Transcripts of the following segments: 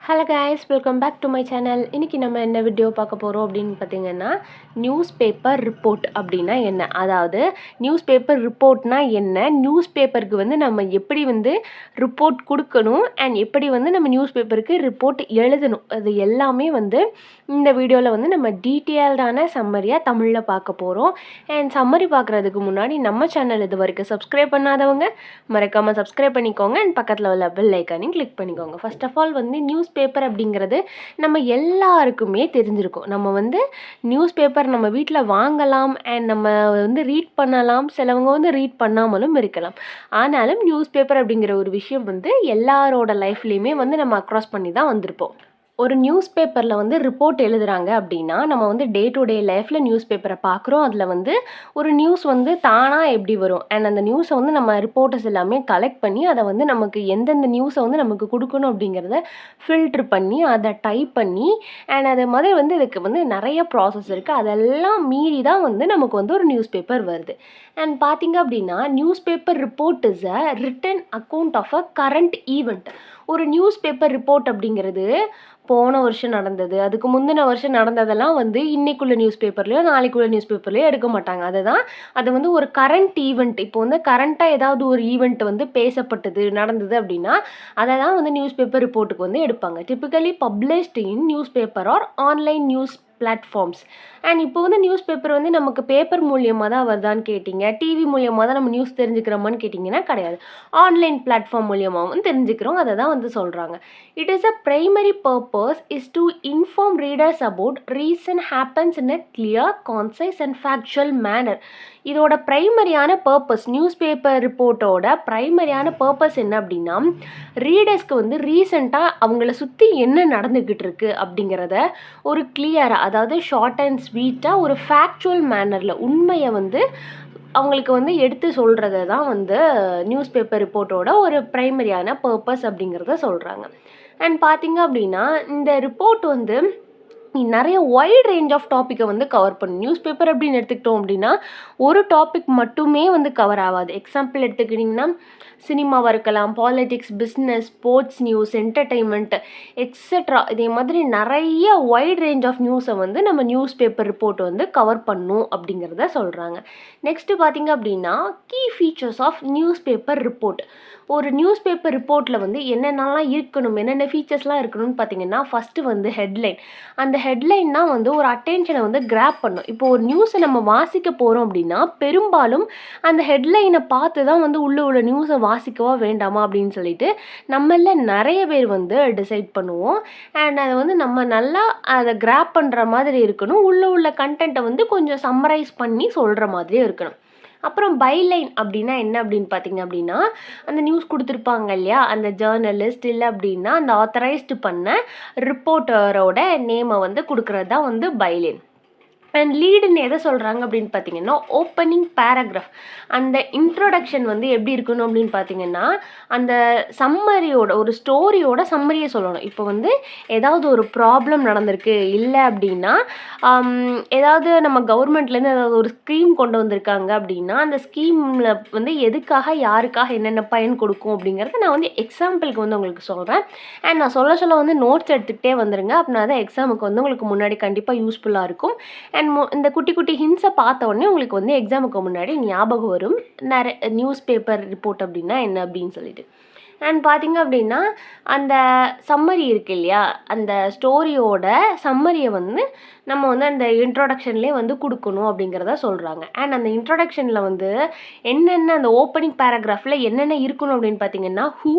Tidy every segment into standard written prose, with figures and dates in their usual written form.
Hello guys, welcome back to my channel. இன்றைக்கி நம்ம என்ன வீடியோ பார்க்க போகிறோம் அப்படின்னு பார்த்தீங்கன்னா, நியூஸ் பேப்பர் ரிப்போர்ட் அப்படின்னா என்ன, அதாவது நியூஸ் பேப்பர் ரிப்போர்ட்னா என்ன, நியூஸ் பேப்பருக்கு வந்து நம்ம எப்படி வந்து ரிப்போர்ட் கொடுக்கணும் அண்ட் எப்படி வந்து நம்ம நியூஸ் பேப்பருக்கு ரிப்போர்ட் எழுதணும், அது எல்லாமே வந்து இந்த வீடியோவில் வந்து நம்ம டீட்டெயில்டான சம்மரியாக தமிழில் பார்க்க போகிறோம். அண்ட் சம்மரி பார்க்குறதுக்கு முன்னாடி நம்ம சேனல் இது வரைக்கும் சப்ஸ்கிரைப் பண்ணாதவங்க மறக்காமல் சப்ஸ்கிரைப் பண்ணிக்கோங்க அண்ட் பக்கத்தில் உள்ள பெல் ஐக்கானையும் கிளிக் பண்ணிக்கோங்க. ஃபர்ஸ்ட் ஆஃப் ஆல் வந்து நியூஸ் பேப்பர் அப்படிங்கிறது நம்ம எல்லாருக்குமே தெரிஞ்சிருக்கும். நம்ம வந்து நியூஸ் பேப்பர் நம்ம வீட்டில் வாங்கலாம் அண்ட் நம்ம வந்து ரீட் பண்ணலாம், சிலவங்க வந்து ரீட் பண்ணாமலும் இருக்கலாம். ஆனாலும் நியூஸ் பேப்பர் அப்படிங்கிற ஒரு விஷயம் வந்து எல்லாரோட லைஃப்லேயுமே வந்து நம்ம அக்ராஸ் பண்ணி தான் வந்திருப்போம். ஒரு நியூஸ் பேப்பரில் வந்து ரிப்போர்ட் எழுதுகிறாங்க அப்படின்னா, நம்ம வந்து டே டு டே லைஃப்பில் நியூஸ் பேப்பரை பார்க்குறோம். அதில் வந்து ஒரு நியூஸ் வந்து தானாக எப்படி வரும் அண்ட் அந்த நியூஸை வந்து நம்ம ரிப்போர்ட்டர்ஸ் எல்லாமே கலெக்ட் பண்ணி அதை வந்து நமக்கு எந்தெந்த நியூஸை வந்து நமக்கு கொடுக்கணும் அப்படிங்கிறத ஃபில்ட்ரு பண்ணி அதை டைப் பண்ணி அண்ட் அது மாதிரி வந்து இதுக்கு வந்து நிறைய ப்ராசஸ் இருக்குது. அதெல்லாம் மீறி தான் வந்து நமக்கு வந்து ஒரு நியூஸ் பேப்பர் வருது. அண்ட் பார்த்திங்க அப்படின்னா, news paper report is a written account of a current event. ஒரு நியூஸ் பேப்பர் ரிப்போர்ட் அப்படிங்கிறது போன வருஷம் நடந்தது, அதுக்கு முந்தின வருஷம் நடந்ததெல்லாம் வந்து இன்னைக்குள்ள நியூஸ் பேப்பர்லையோ நாளைக்குள்ள நியூஸ் பேப்பர்லையோ எடுக்க மாட்டாங்க. அது வந்து ஒரு கரண்ட் ஈவெண்ட். இப்போ வந்து கரண்ட்டாக ஏதாவது ஒரு ஈவெண்ட் வந்து பேசப்பட்டது நடந்தது அப்படின்னா அதை தான் வந்து நியூஸ் பேப்பர் ரிப்போர்ட்டுக்கு வந்து எடுப்பாங்க. Typically published in news paper R online news platforms. And இப்போ வந்து நியூஸ் பேப்பர் வந்து நமக்கு பேப்பர் மூலியமாக தான் வருதான்னு கேட்டிங்க, டிவி மூலியமாக தான் நம்ம நியூஸ் தெரிஞ்சுக்கிறோமான்னு கேட்டிங்கன்னா கிடையாது. ஆன்லைன் பிளாட்ஃபார்ம் மூலியமாகவும் தெரிஞ்சுக்கிறோம், அதை தான் வந்து சொல்கிறாங்க. It is a primary purpose is to inform readers about reason happens in a clear, concise and factual manner. இதோட ப்ரைமரியான பர்பஸ், நியூஸ் பேப்பர் ரிப்போர்ட்டோட ப்ரைமரியான பர்பஸ் என்ன அப்படின்னா, ரீடர்ஸ்க்கு வந்து ரீசெண்டாக அவங்கள சுற்றி என்ன நடந்துக்கிட்டு இருக்கு அப்படிங்கிறத ஒரு கிளியராக, அதாவது ஷார்ட் அண்ட் ஸ்வீட்டாக ஒரு ஃபேக்சுவல் மேனரில் உண்மையை வந்து அவங்களுக்கு வந்து எடுத்து சொல்கிறத தான் வந்து நியூஸ் பேப்பர் ரிப்போர்ட்டோட ஒரு ப்ரைமரியான பர்பஸ் அப்படிங்கிறத சொல்கிறாங்க. அண்ட் பார்த்திங்க அப்படின்னா, இந்த ரிப்போர்ட் வந்து நிறைய வைட் ரேஞ்ச் ஆஃப் டாப்பிக்கை வந்து கவர் பண்ணும். நியூஸ் பேப்பர் அப்படின்னு எடுத்துக்கிட்டோம் அப்படின்னா ஒரு டாபிக் மட்டுமே வந்து கவர் ஆகாது. எக்ஸாம்பிள் எடுத்துக்கிட்டிங்கன்னா சினிமாவாக இருக்கலாம், politics, business, sports news, entertainment etcetera. இதே மாதிரி நிறைய வைட் ரேஞ்ச் ஆஃப் நியூஸை வந்து நம்ம நியூஸ் பேப்பர் ரிப்போர்ட் வந்து கவர் பண்ணும் அப்படிங்கிறத சொல்கிறாங்க. நெக்ஸ்ட்டு பார்த்திங்க அப்படின்னா, key features of news paper report. ஒரு நியூஸ் பேப்பர் ரிப்போர்ட்டில் வந்து என்னென்னலாம் இருக்கணும், என்னென்ன ஃபீச்சர்ஸ்லாம் இருக்கணும்னு பார்த்தீங்கன்னா, ஃபஸ்ட்டு வந்து ஹெட்லைன். அந்த ஹெட்லைன் தான் வந்து ஒரு அட்டென்ஷனை வந்து கிராப் பண்ணும். இப்போ ஒரு நியூஸை நம்ம வாசிக்க போகிறோம் அப்படின்னா பெரும்பாலும் அந்த ஹெட்லைனை பார்த்து தான் வந்து உள்ள நியூஸை வாசிக்கவா வேண்டாமா அப்படின்னு சொல்லிட்டு நம்மள நிறைய பேர் வந்து டிசைட் பண்ணுவோம். அண்ட் அதை வந்து நம்ம நல்லா அதை கிராப் பண்ணுற மாதிரி இருக்கணும், உள்ள கண்டென்ட்டை வந்து கொஞ்சம் சம்மரைஸ் பண்ணி சொல்கிற மாதிரியும் இருக்கணும். அப்புறம் பைலைன் அப்படின்னா என்ன அப்படின்னு பார்த்தீங்க அப்படின்னா, அந்த நியூஸ் கொடுத்துருப்பாங்க இல்லையா, அந்த ஜேர்னலிஸ்ட் இல்லை அப்படின்னா அந்த ஆத்தரைஸ்டு பண்ண ரிப்போர்ட்டரோட நேமை வந்து கொடுக்குறது தான் வந்து பைலைன். அண்ட் லீடுன்னு எதை சொல்கிறாங்க அப்படின்னு பார்த்தீங்கன்னா, ஓப்பனிங் பேராகிராஃப். அந்த இன்ட்ரோடக்ஷன் வந்து எப்படி இருக்கணும் அப்படின்னு பார்த்தீங்கன்னா, அந்த சம்மரியோட ஒரு ஸ்டோரியோட சம்மரியை சொல்லணும். இப்போ வந்து ஏதாவது ஒரு ப்ராப்ளம் நடந்திருக்கு இல்லை அப்படின்னா, ஏதாவது நம்ம கவர்மெண்ட்லேருந்து ஏதாவது ஒரு ஸ்கீம் கொண்டு வந்திருக்காங்க அப்படின்னா அந்த ஸ்கீமில் வந்து எதுக்காக யாருக்காக என்னென்ன பயன் கொடுக்கும் அப்படிங்கிறத நான் வந்து எக்ஸாம்பிளுக்கு வந்து உங்களுக்கு சொல்கிறேன். அண்ட் நான் சொல்ல வந்து நோட்ஸ் எடுத்துக்கிட்டே வந்துடுங்க, அப்படின்னா தான் எக்ஸாமுக்கு வந்து உங்களுக்கு முன்னாடி கண்டிப்பாக யூஸ்ஃபுல்லாக இருக்கும். அண்ட் இந்த குட்டி குட்டி ஹிண்ட்ஸை பார்த்த உடனே உங்களுக்கு வந்து எக்ஸாமுக்கு முன்னாடி ஞாபகம் வரும் நிறைய நியூஸ் பேப்பர் ரிப்போர்ட் அப்படின்னா என்ன அப்படின்னு சொல்லிட்டு. அண்ட் பார்த்திங்க அப்படின்னா, அந்த சம்மரி இருக்குது இல்லையா, அந்த ஸ்டோரியோட சம்மரியை வந்து நம்ம வந்து அந்த இன்ட்ரோடக்ஷன்லேயே வந்து கொடுக்கணும் அப்படிங்கிறத சொல்கிறாங்க. அண்ட் அந்த இன்ட்ரோடக்ஷனில் வந்து என்னென்ன அந்த ஓப்பனிங் பேராகிராஃபில் என்னென்ன இருக்கணும் அப்படின்னு பார்த்தீங்கன்னா, who,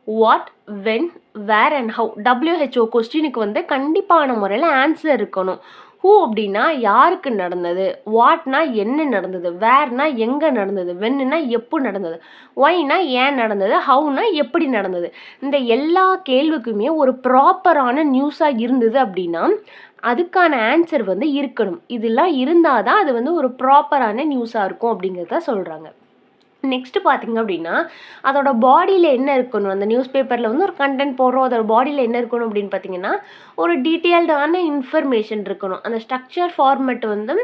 what, when, where and how. WHO கொஸ்டினுக்கு வந்து கண்டிப்பான முறையில் ஆன்சர் இருக்கணும். ஹூ அப்படின்னா யாருக்கு நடந்தது, வாட்னா என்ன நடந்தது, வேர்னா எங்கே நடந்தது, வென்னுனா எப்போ நடந்தது, ஒய்னா ஏன் நடந்தது, ஹவுனா எப்படி நடந்தது. இந்த எல்லா கேள்விக்குமே ஒரு ப்ராப்பரான நியூஸாக இருந்தது அப்படின்னா அதுக்கான ஆன்சர் வந்து இருக்கணும். இதெல்லாம் இருந்தால் தான் அது வந்து ஒரு ப்ராப்பரான நியூஸாக இருக்கும் அப்படிங்கிறத சொல்கிறாங்க. நெக்ஸ்ட்டு பார்த்திங்க அப்படின்னா, அதோட பாடியில் என்ன இருக்கணும், அந்த நியூஸ் பேப்பரில் வந்து ஒரு கண்டென்ட் போடுறோம், அதோட பாடியில் என்ன இருக்கணும் அப்படின்னு பார்த்தீங்கன்னா, ஒரு டீட்டெயில்டான இன்ஃபர்மேஷன் இருக்கணும். அந்த ஸ்ட்ரக்சர் ஃபார்மேட் வந்து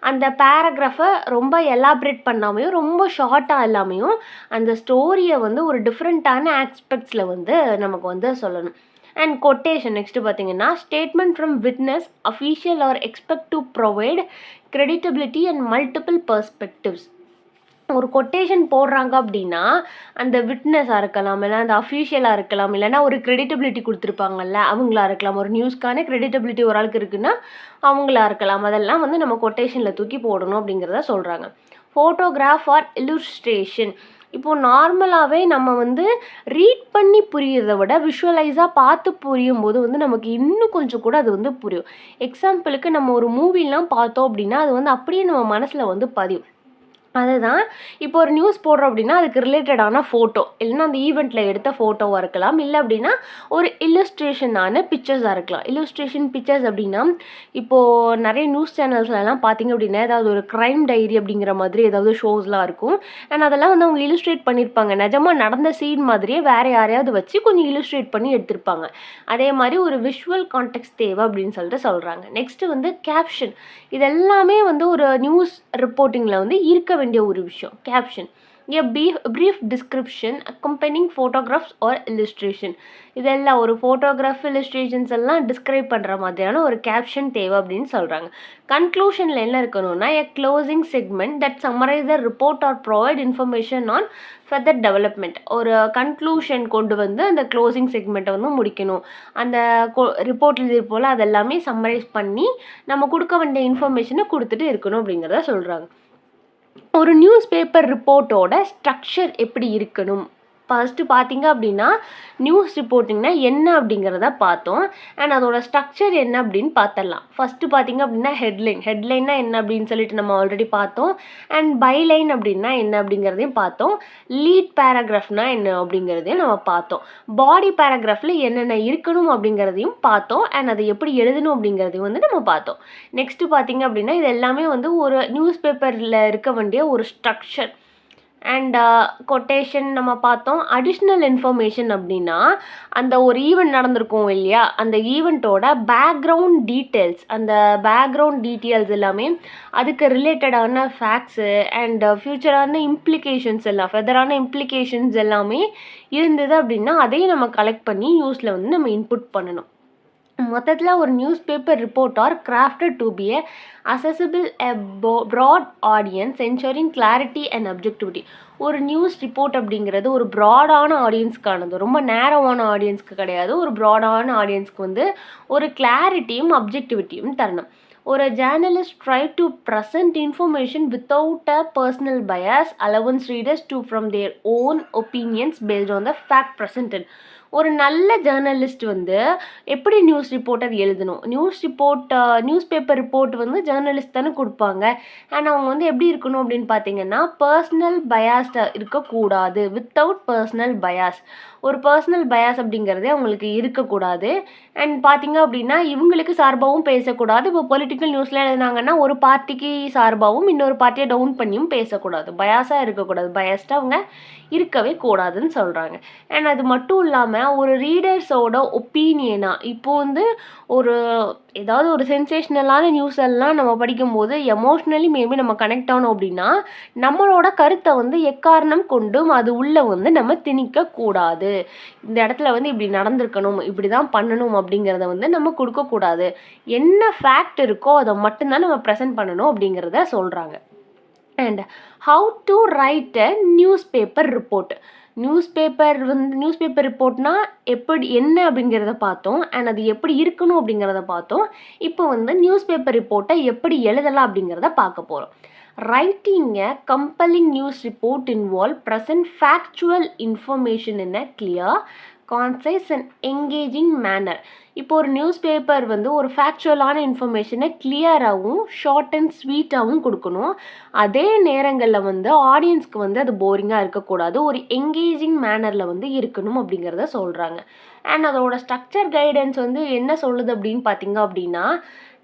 அந்த பேராகிராஃபை ரொம்ப எலாபரேட் பண்ணாமையும் ரொம்ப ஷார்ட்டாக இல்லாமையும் அந்த ஸ்டோரியை வந்து ஒரு டிஃப்ரெண்ட்டான ஆஸ்பெக்ட்ஸில் வந்து நமக்கு வந்து சொல்லணும். அண்ட் கொட்டேஷன் நெக்ஸ்ட்டு பார்த்தீங்கன்னா statement from witness official are expect to provide creditability and multiple perspectives. ஒரு கொட்டேஷன் போடுறாங்க அப்படின்னா அந்த விட்னஸாக இருக்கலாம், இல்லை அந்த அஃபீஷியலாக இருக்கலாம், இல்லைனா ஒரு கிரெடிட்டபிலிட்டி கொடுத்துருப்பாங்கல்ல அவங்களா இருக்கலாம். ஒரு நியூஸ்க்கான கிரெடிட்டபிலிட்டி ஒரு ஆளுக்கு இருக்குன்னா அவங்களா இருக்கலாம். அதெல்லாம் வந்து நம்ம கொட்டேஷனில் தூக்கி போடணும் அப்படிங்கிறத சொல்கிறாங்க. Photograph or illustration. இப்போது நார்மலாகவே நம்ம வந்து ரீட் பண்ணி புரியுறத விட விஷுவலைஸாக பார்த்து புரியும் போது வந்து நமக்கு இன்னும் கொஞ்சம் கூட அது வந்து புரியும். எக்ஸாம்பிளுக்கு நம்ம ஒரு மூவிலாம் பார்த்தோம் அப்படின்னா அது வந்து அப்படியே நம்ம மனசில் வந்து பதியும். அதுதான் இப்போ ஒரு நியூஸ் போடுறோம் அப்படின்னா அதுக்கு ரிலேட்டடான ஃபோட்டோ, இல்லைன்னா அந்த ஈவெண்ட்டில் எடுத்த ஃபோட்டோவாக இருக்கலாம், இல்லை அப்படின்னா ஒரு இல்லுஸ்ட்ரேஷனான பிக்சர்ஸாக இருக்கலாம். இல்லுஸ்ட்ரேஷன் பிக்சர்ஸ் அப்படின்னா இப்போது நிறைய நியூஸ் சேனல்ஸ்லாம் பார்த்தீங்க அப்படின்னா ஏதாவது ஒரு க்ரைம் டைரி அப்படிங்கிற மாதிரி ஏதாவது ஷோஸ்லாம் இருக்கும். அண்ட் அதெல்லாம் வந்து அவங்க இல்லுஸ்ட்ரேட் பண்ணியிருப்பாங்க. நிஜமாக நடந்த சீன் மாதிரியே வேறு யாரையாவது வச்சு கொஞ்சம் இல்லுஸ்ட்ரேட் பண்ணி எடுத்திருப்பாங்க. அதே மாதிரி ஒரு விஷுவல் கான்டெக்ஸ்ட் தேவை அப்படின்னு சொல்லிட்டு சொல்கிறாங்க. நெக்ஸ்ட்டு வந்து கேப்ஷன். இதெல்லாமே வந்து ஒரு நியூஸ் ரிப்போர்ட்டிங்கில் வந்து இருக்க வேண்டிய ஒரு விஷயம். Caption a brief description accompanying photographs or illustration. இதெல்லாம் ஒரு ஃபோட்டோகிராஃப் இல்லுஸ்ட்ரேஷன்ஸ் எல்லாம் டிஸ்கிரைப் பண்ணுற மாதிரியான ஒரு கேப்ஷன் தேவை அப்படின்னு சொல்கிறாங்க. கன்க்ளூஷனில் என்ன இருக்கணும்னா a closing segment that summarize a report or provide information on further development. ஒரு கன்க்ளூஷன் கொண்டு வந்து அந்த க்ளோசிங் செக்மெண்ட்டை வந்து முடிக்கணும். அந்த ரிப்போர்ட்டில் இது போல் அதெல்லாமே சம்மரைஸ் பண்ணி நம்ம கொடுக்க வேண்டிய இன்ஃபர்மேஷனை கொடுத்துட்டு இருக்கணும் அப்படிங்கிறத சொல்கிறாங்க. ஒரு நியூஸ் பேப்பர் ரிப்போர்ட்டோட ஸ்ட்ரக்சர் எப்படி இருக்கணும்? ஃபர்ஸ்ட்டு பார்த்தீங்க அப்படின்னா நியூஸ் ரிப்போர்ட்டிங்னா என்ன அப்படிங்கிறத பார்த்தோம். அண்ட் அதோட ஸ்ட்ரக்சர் என்ன அப்படின்னு பார்த்துடலாம். ஃபஸ்ட்டு பார்த்தீங்க அப்படின்னா ஹெட்லைன்னா என்ன அப்படின்னு சொல்லிட்டு நம்ம ஆல்ரெடி பார்த்தோம். அண்ட் பைலைன் அப்படின்னா என்ன அப்படிங்கிறதையும் பார்த்தோம். லீட் பேராகிராஃப்னா என்ன அப்படிங்கிறதையும் நம்ம பார்த்தோம். பாடி பேராகிராஃபில் என்னென்ன இருக்கணும் அப்படிங்கிறதையும் பார்த்தோம். அண்ட் அதை எப்படி எழுதணும் அப்படிங்கிறதையும் வந்து நம்ம பார்த்தோம். நெக்ஸ்ட்டு பார்த்தீங்க அப்படின்னா இது எல்லாமே வந்து ஒரு நியூஸ் பேப்பரில் இருக்க வேண்டிய ஒரு ஸ்ட்ரக்சர். அண்ட் கொட்டேஷன் நம்ம பார்த்தோம். அடிஷ்னல் இன்ஃபர்மேஷன் அப்படின்னா அந்த ஒரு ஈவெண்ட் நடந்திருக்கும் இல்லையா, அந்த ஈவெண்ட்டோட பேக்ரவுண்ட் டீட்டெயில்ஸ் எல்லாமே அதுக்கு ரிலேட்டடான ஃபேக்ட்ஸு அண்ட் ஃப்யூச்சரான இம்ப்ளிகேஷன்ஸ் எல்லாம் ஃபெதரான இம்ப்ளிகேஷன்ஸ் எல்லாமே இருந்தது அப்படின்னா அதையும் நம்ம கலெக்ட் பண்ணி நியூஸில் வந்து நம்ம இன்புட் பண்ணணும். மொத்தத்தில் ஒரு news paper report are crafted to be a accessible a broad audience ensuring clarity and objectivity. ஒரு நியூஸ் ரிப்போர்ட் அப்படிங்கிறது ஒரு ப்ராடான ஆடியன்ஸ்க்கானது, ரொம்ப நேரமான ஆடியன்ஸ்க்கு கிடையாது. ஒரு ப்ராடான ஆடியன்ஸ்க்கு வந்து ஒரு கிளாரிட்டியும் அப்ஜெக்டிவிட்டியும் தரணும். ஒரு journalist try to present information without a personal bias, allowance readers to from their own opinions based on the fact presented. ஒரு நல்ல ஜேர்னலிஸ்ட் வந்து எப்படி நியூஸ் ரிப்போர்ட்டர் எழுதணும்? நியூஸ் பேப்பர் ரிப்போர்ட் வந்து ஜேர்னலிஸ்ட் தானே கொடுப்பாங்க. அண்ட் அவங்க வந்து எப்படி இருக்கணும் அப்படின்னு பார்த்தீங்கன்னா பர்சனல் பயாஸ்டாக இருக்கக்கூடாது. வித்தவுட் பர்சனல் பயாஸ், ஒரு பர்சனல் பயாஸ் அப்படிங்கிறதே அவங்களுக்கு இருக்கக்கூடாது. அண்ட் பார்த்தீங்க அப்படின்னா இவங்களுக்கு சார்பாகவும் பேசக்கூடாது. இப்போ பொலிட்டிக்கல் நியூஸில் எழுதினாங்கன்னா ஒரு பார்ட்டிக்கு சார்பாகவும் இன்னொரு பார்ட்டியை டவுன் பண்ணியும் பேசக்கூடாது. பயாஸாக இருக்கக்கூடாது. பயாஸ்டாக அவங்க இருக்கவே கூடாதுன்னு சொல்கிறாங்க. அண்ட் அது மட்டும் இல்லாமல் ஒரு ரீடர்ஸோட ஒப்பீனியனாக இப்போது வந்து ஏதாவது ஒரு சென்சேஷ்னலான நியூஸ் எல்லாம் நம்ம படிக்கும்போது எமோஷ்னலி மேபி நம்ம கனெக்ட் ஆனோம் அப்படின்னா நம்மளோட கருத்தை வந்து எக்காரணம் கொண்டும் அது உள்ளே வந்து நம்ம திணிக்கக்கூடாது. இந்த இடத்துல வந்து இப்படி நடந்திருக்கணும், இப்படி தான் பண்ணணும் அப்படிங்கிறத வந்து நம்ம கொடுக்கக்கூடாது. என்ன ஃபேக்ட் இருக்கோ அதை மட்டும்தான் நம்ம ப்ரெசென்ட் பண்ணணும் அப்படிங்கிறத சொல்கிறாங்க. And how to write a news paper report. News paper ரிப்போர்ட்னா என்ன அப்படிங்கிறத பார்த்தோம். அண்ட் அது எப்படி இருக்கணும் அப்படிங்கிறத பார்த்தோம். இப்போ வந்து நியூஸ் பேப்பர் ரிப்போர்ட்டை எப்படி எழுதலாம் அப்படிங்கிறத பார்க்க போகிறோம். Writing a compelling news report involve present factual information in a clear, concise and engaging manner. இப்போ ஒரு நியூஸ் பேப்பர் வந்து ஒரு ஃபேக்சுவலான இன்ஃபர்மேஷனை கிளியராகவும் ஷார்ட் அண்ட் ஸ்வீட்டாகவும் கொடுக்கணும். அதே நேரங்களில் வந்து ஆடியன்ஸ்க்கு வந்து அது போரிங்காக இருக்கக்கூடாது. ஒரு எங்கேஜிங் மேனரில் வந்து இருக்கணும் அப்படிங்கிறத சொல்கிறாங்க. அண்ட் அதோட ஸ்ட்ரக்சர் கைடன்ஸ் வந்து என்ன சொல்லுது அப்படின்னு பார்த்தீங்க அப்படின்னா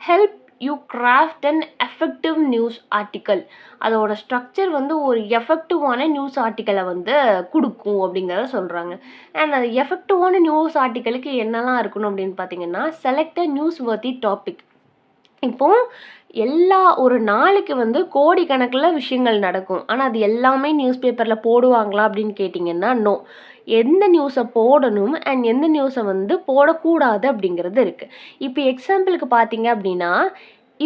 help you craft and effective news article. அதோட ஸ்ட்ரக்சர் வந்து ஒரு எஃபெக்டிவான நியூஸ் ஆர்டிக்கலை வந்து கொடுக்கும் அப்படிங்கிறத சொல்கிறாங்க. அண்ட் அது எஃபெக்டிவான நியூஸ் ஆர்டிக்கலுக்கு என்னெல்லாம் இருக்கணும் அப்படின்னு பார்த்தீங்கன்னா செலக்ட் அ நியூஸ் வர்த்தி டாபிக். இப்போது ஒரு நாளைக்கு வந்து கோடிக்கணக்கில் விஷயங்கள் நடக்கும். ஆனால் அது எல்லாமே நியூஸ் பேப்பரில் போடுவாங்களா அப்படின்னு கேட்டிங்கன்னா நோ. எந்த நியூஸை போடணும் அண்ட் எந்த நியூஸை வந்து போடக்கூடாது அப்படிங்கிறது இருக்குது. இப்போ எக்ஸாம்பிளுக்கு பார்த்தீங்க அப்படின்னா,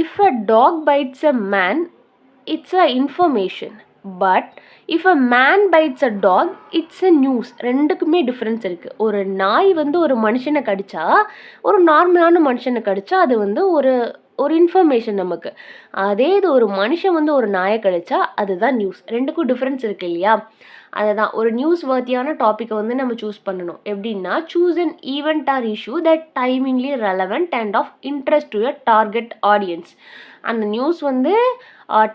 if a dog bites a man it's a information, but if a man bites a dog it's a news. ரெண்டுக்குமே டிஃப்ரென்ஸ் இருக்குது. ஒரு நாய் வந்து ஒரு மனுஷனை கடிச்சா, ஒரு நார்மலான மனுஷனை கடிச்சா அது வந்து ஒரு ஒரு இன்ஃபர்மேஷன் நமக்கு. அதே இது ஒரு மனுஷன் வந்து ஒரு நாயை கடிச்சா அதுதான் நியூஸ். ரெண்டுக்கும் டிஃப்ரென்ஸ் இருக்குது இல்லையா? அதுதான் ஒரு நியூஸ் வர்த்தியான டாப்பிக்கை வந்து நம்ம சூஸ் பண்ணணும். எப்படின்னா, choose an event or issue that timingly relevant and of interest to a target audience. அந்த நியூஸ் வந்து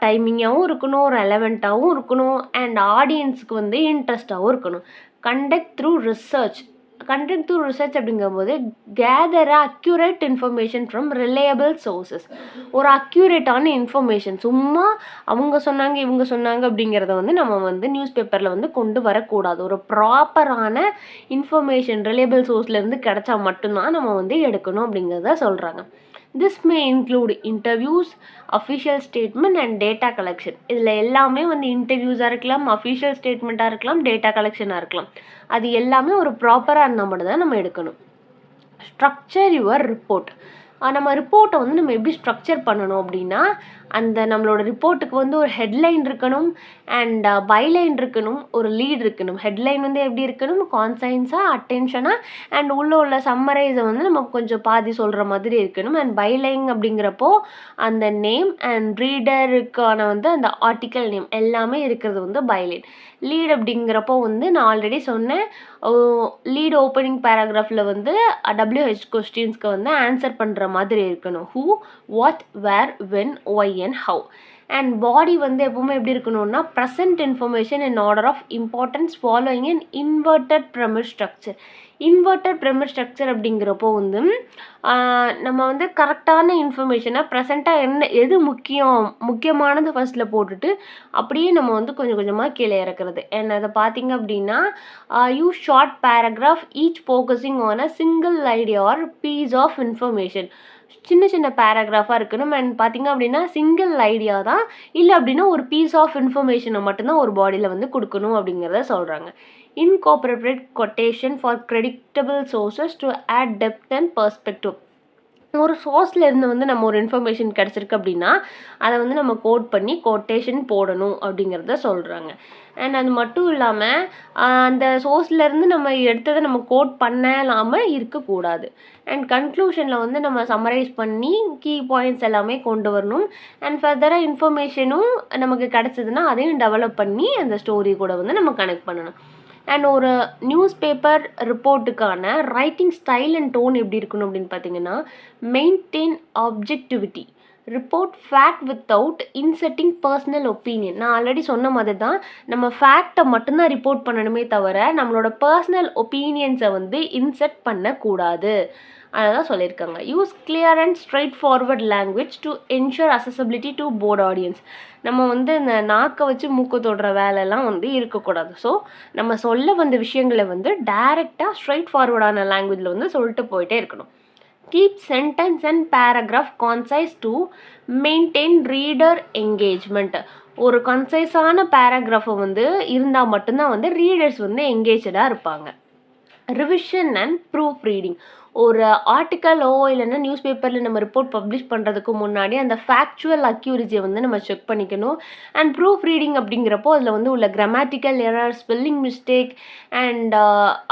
டைமிங்காகவும் இருக்கணும், ரெலவெண்ட்டாகவும் இருக்கணும், அண்ட் ஆடியன்ஸுக்கு வந்து இன்ட்ரெஸ்டாகவும் இருக்கணும். கண்டக்ட் த்ரூ ரிசர்ச் அப்படிங்கும்போது gather accurate information from reliable sources. ஒரு அக்யூரேட்டான இன்ஃபர்மேஷன், சும்மா அவங்க சொன்னாங்க இவங்க சொன்னாங்க அப்படிங்கிறத வந்து நம்ம வந்து நியூஸ் பேப்பரில் வந்து கொண்டு வரக்கூடாது. ஒரு ப்ராப்பரான இன்ஃபர்மேஷன் ரிலையபிள் சோர்ஸ்லேருந்து கிடைச்சா மட்டும்தான் நம்ம வந்து எடுக்கணும் அப்படிங்கிறத சொல்கிறாங்க. This may include interviews, official statement and data collection. இதில் எல்லாமே வந்து இன்டர்வியூஸாக இருக்கலாம், அஃபிஷியல் ஸ்டேட்மெண்ட்டாக இருக்கலாம், டேட்டா கலெக்ஷனாக இருக்கலாம். அது எல்லாமே ஒரு ப்ராப்பராக இருந்தால் மட்டும் தான் நம்ம எடுக்கணும். Structure your report. நம்ம ரிப்போர்ட்டை வந்து நம்ம எப்படி ஸ்ட்ரக்சர் பண்ணணும் அப்படின்னா, அந்த நம்மளோட ரிப்போர்ட்டுக்கு வந்து ஒரு ஹெட்லைன் இருக்கணும், அண்ட் பைலைன் இருக்கணும், ஒரு லீட் இருக்கணும். ஹெட்லைன் வந்து எப்படி இருக்கணும், கான்சைன்ஸாக, அட்டென்ஷனாக, அண்ட் உள்ள சம்மரைஸை வந்து நம்ம கொஞ்சம் பாதி சொல்கிற மாதிரி இருக்கணும். அண்ட் பைலைன் அப்படிங்கிறப்போ அந்த நேம் அண்ட் ரீடருக்கான வந்து அந்த ஆர்டிக்கல் நேம் எல்லாமே இருக்கிறது வந்து பைலைன். லீட் அப்படிங்கிறப்போ வந்து நான் ஆல்ரெடி சொன்னேன், லீட் ஓப்பனிங் பேராகிராஃபில் வந்து WH கொஸ்டின்ஸ்க்கு வந்து ஆன்சர் பண்ணுற மாதிரி இருக்கணும். Who, what, where, when, why and how. And body வந்து எப்பவுமே எப்படி இருக்கணும்னா, present information in order of importance following an inverted pyramid structure. Inverted pyramid structure அப்படிங்கிறப்போ வந்து நம்ம வந்து கரெக்டான இன்ஃபர்மேஷனை ப்ரெசண்ட்டாக எது முக்கியமானது ஃபர்ஸ்ட்டில் போட்டுட்டு அப்படியே நம்ம வந்து கொஞ்சம் கொஞ்சமாக கீழே இறக்குறது. அண்ட் அதை பார்த்தீங்க அப்படின்னா, use short paragraph each focusing on a single idea or piece of information. சின்ன சின்ன பேராகிராஃபாக இருக்கணும். அண்ட் பார்த்திங்க அப்படின்னா சிங்கிள் ஐடியா தான், இல்லை அப்படின்னா ஒரு பீஸ் ஆஃப் இன்ஃபர்மேஷனை மட்டும்தான் ஒரு பாடியில் வந்து கொடுக்கணும் அப்படிங்கிறத சொல்கிறாங்க. Incorporate quotation for creditable sources to add depth and perspective. ஒரு சோர்ஸில் இருந்து வந்து நம்ம ஒரு இன்ஃபர்மேஷன் கிடச்சிருக்கு அப்படின்னா அதை வந்து நம்ம கோட் பண்ணி கோட்டேஷன் போடணும் அப்படிங்கிறத சொல்கிறாங்க. அண்ட் அது மட்டும் இல்லாமல் அந்த சோர்ஸ்லேருந்து நம்ம எடுத்ததை நம்ம கோட் பண்ணலாமல் இருக்கக்கூடாது. அண்ட் கன்க்ளூஷனில் வந்து நம்ம சம்மரைஸ் பண்ணி கீ பாயிண்ட்ஸ் எல்லாமே கொண்டு வரணும். அண்ட் ஃபர்தராக இன்ஃபர்மேஷனும் நமக்கு கிடச்சிதுன்னா அதையும் டெவலப் பண்ணி அந்த ஸ்டோரி கூட வந்து நம்ம கனெக்ட் பண்ணணும். அண்ட் ஒரு நியூஸ் பேப்பர் ரிப்போர்ட்டுக்கான ரைட்டிங் ஸ்டைல் அண்ட் டோன் எப்படி இருக்கணும் அப்படின்னு பார்த்தீங்கன்னா, maintain objectivity, report fact without inserting personal opinion. நான் ஆல்ரெடி சொன்ன மாதிரி தான், நம்ம ஃபேக்டை மட்டும்தான் ரிப்போர்ட் பண்ணணுமே தவிர நம்மளோட பர்சனல் ஒப்பீனியன்ஸை வந்து இன்செர்ட் பண்ணக்கூடாது. அதை தான் சொல்லியிருக்காங்க. Use clear and straight forward language to ensure accessibility to broad audience. நம்ம வந்து இந்த நாக்கை வச்சு மூக்க தொடுற வேலைலாம் வந்து இருக்கக்கூடாது. ஸோ நம்ம சொல்ல வந்த விஷயங்களை வந்து டைரெக்டாக ஸ்ட்ரைட் ஃபார்வர்டான லாங்குவேஜில் வந்து சொல்லிட்டு போயிட்டே இருக்கணும். Keep sentence and paragraph concise to maintain reader engagement. ஒரு கன்சைஸான பேராகிராஃபை வந்து இருந்தால் மட்டும்தான் வந்து ரீடர்ஸ் வந்து என்கேஜாக இருப்பாங்க. Revision and proof reading. ஒரு ஆர்டிக்கலோ இல்லைன்னா நியூஸ் பேப்பரில் நம்ம ரிப்போர்ட் பப்ளிஷ் பண்ணுறதுக்கு முன்னாடி அந்த ஃபேக்சுவல் அக்யூரசியை வந்து நம்ம செக் பண்ணிக்கணும். அண்ட் ப்ரூஃப் ரீடிங் அப்படிங்கிறப்போ அதில் வந்து உள்ள grammatical error, spelling mistake and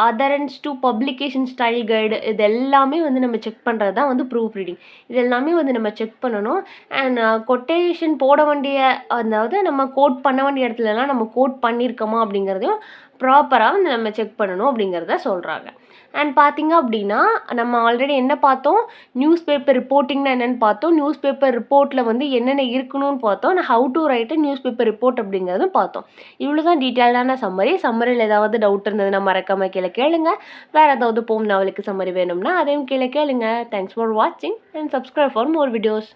adherence to publication style guide, இது எல்லாமே வந்து நம்ம செக் பண்ணுறது தான் வந்து ப்ரூஃப் ரீடிங். இது எல்லாமே வந்து நம்ம செக் பண்ணணும். அண்ட் கொட்டேஷன் போட வேண்டிய, அதாவது நம்ம கோட் பண்ண வேண்டிய இடத்துலலாம் நம்ம கோட் பண்ணியிருக்கோமா அப்படிங்கிறதையும் ப்ராப்பராக வந்து நம்ம செக் பண்ணணும் அப்படிங்கிறத சொல்கிறாங்க. அண்ட் பார்த்திங்க அப்படின்னா நம்ம ஆல்ரெடி என்ன பார்த்தோம், நியூஸ் பேப்பர் ரிப்போர்ட்டிங்னா என்னென்னு பார்த்தோம், நியூஸ் பேப்பர் ரிப்போர்ட்டில் வந்து என்னென்ன இருக்கணும்னு பார்த்தோம், நான் how to right news paper report அப்படிங்கிறதும் பார்த்தோம். இவ்வளோ தான் டீட்டெயில்டான சம்மரியில் ஏதாவது டவுட் இருந்ததுன்னா மறக்காமல் கீழே கேளுங்க. வேறு ஏதாவது போம் நாவலுக்கு சம்மரி வேணும்னா அதையும் கீழே கேளுங்க. தேங்க்ஸ் ஃபார் வாட்சிங் and subscribe for more videos.